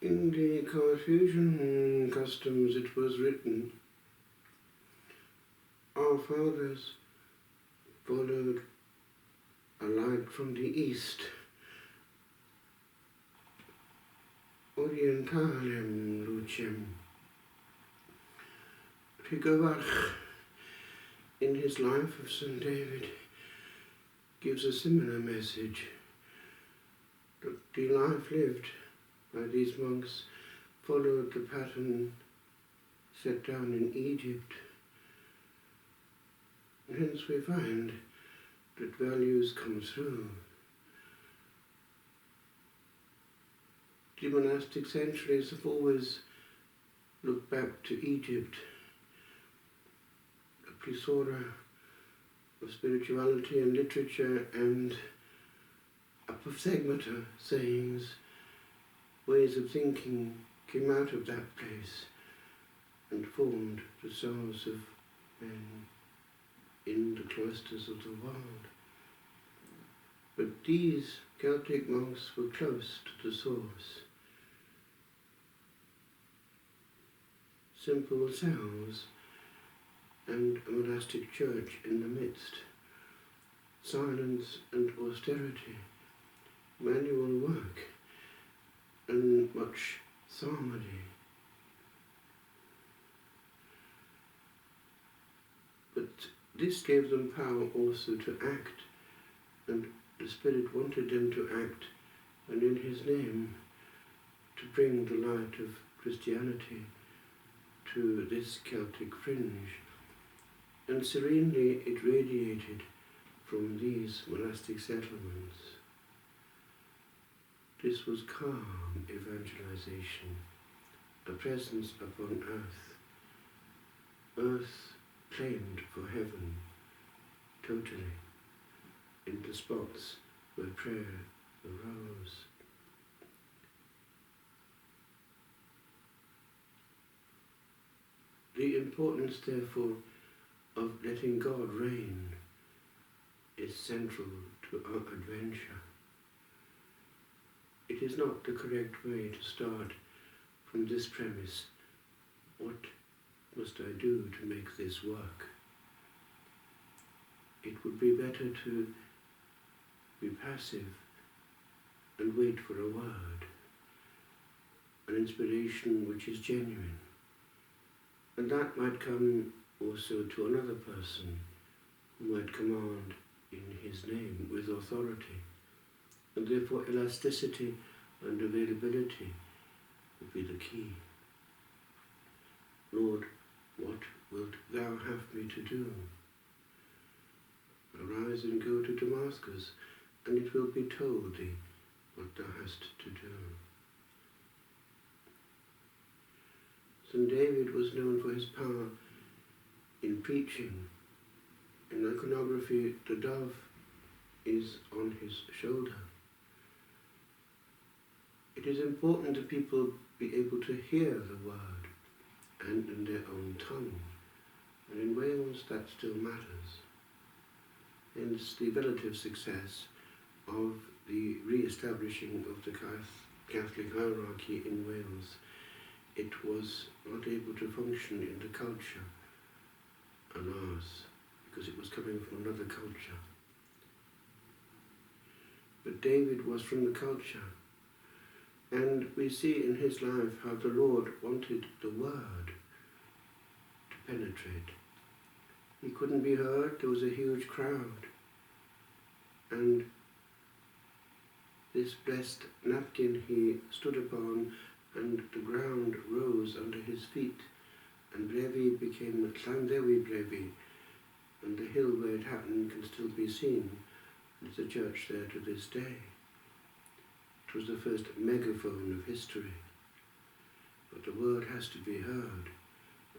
In the Carthusian customs it was written, our fathers followed a light from the east, Orientalem lucem. Rigobach, in his life of St. David, gives a similar message. The life lived by these monks followed the pattern set down in Egypt. And hence we find that values come through. The monastic centuries have always looked back to Egypt, a plethora of spirituality and literature and apophthegmata, sayings, ways of thinking came out of that place and formed the souls of men in the cloisters of the world. But these Celtic monks were close to the source. Simple cells and a monastic church in the midst. Silence and austerity, manual work, and much psalmody. But this gave them power also to act, and the Spirit wanted them to act, and in His name to bring the light of Christianity to this Celtic fringe. And serenely it radiated from these monastic settlements. This was calm evangelization, a presence upon earth claimed for heaven, totally, in the spots where prayer arose. The importance, therefore, of letting God reign is central to our adventure. It is not the correct way to start from this premise. What must I do to make this work? It would be better to be passive and wait for a word, an inspiration which is genuine. And that might come also to another person who might command in His name with authority. And therefore elasticity and availability would be the key. Lord, what wilt thou have me to do? Arise and go to Damascus, and it will be told thee what thou hast to do. St. David was known for his power in preaching. In iconography, the dove is on his shoulder. It is important that people be able to hear the word and in their own tongue. And in Wales that still matters. Hence the relative success of the re-establishing of the Catholic hierarchy in Wales. It was not able to function in the culture, alas, because it was coming from another culture. But David was from the culture. And we see in his life how the Lord wanted the word to penetrate. He couldn't be heard, there was a huge crowd. And this blessed napkin he stood upon, and the ground rose under his feet, and Brevi became Llandewi Brevi, and the hill where it happened can still be seen. There's a church there to this day. It was the first megaphone of history. But the word has to be heard,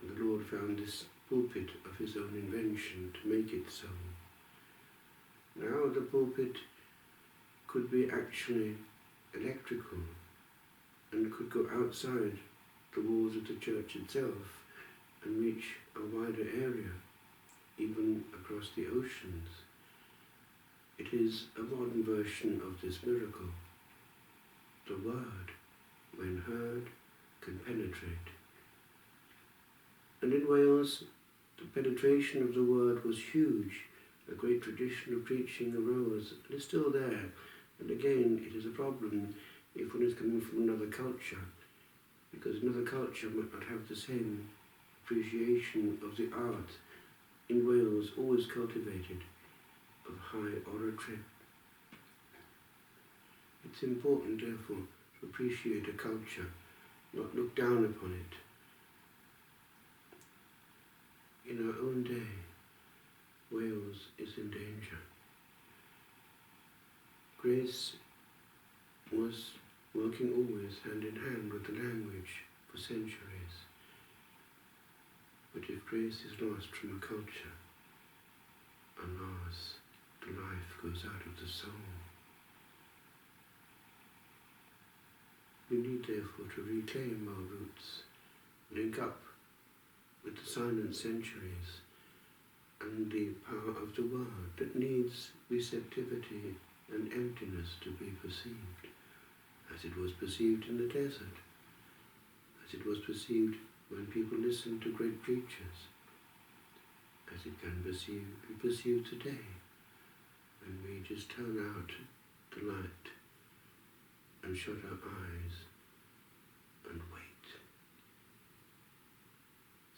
and the Lord found this pulpit of His own invention to make it so. Now the pulpit could be actually electrical and could go outside the walls of the church itself and reach a wider area, even across the oceans. It is a modern version of this miracle. The word, when heard, penetrate. And in Wales, the penetration of the word was huge. A great tradition of preaching arose and is still there. And again, it is a problem if one is coming from another culture, because another culture might not have the same appreciation of the art in Wales, always cultivated, of high oratory. It's important, therefore, to appreciate a culture, not look down upon it. In our own day, Wales is in danger. Grace was working always hand in hand with the language for centuries. But if grace is lost from a culture, alas, the life goes out of the soul. We need therefore to reclaim our roots, link up with the silent centuries and the power of the word that needs receptivity and emptiness to be perceived, as it was perceived in the desert, as it was perceived when people listened to great preachers, as it can be perceived today when we just turn out the light and shut our eyes and wait.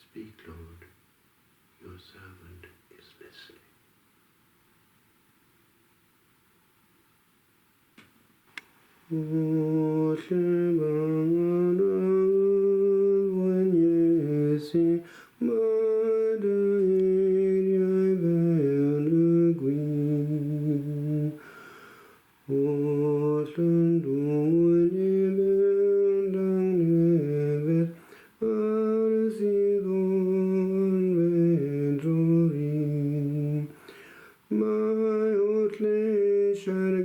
Speak, Lord, your servant is listening. Share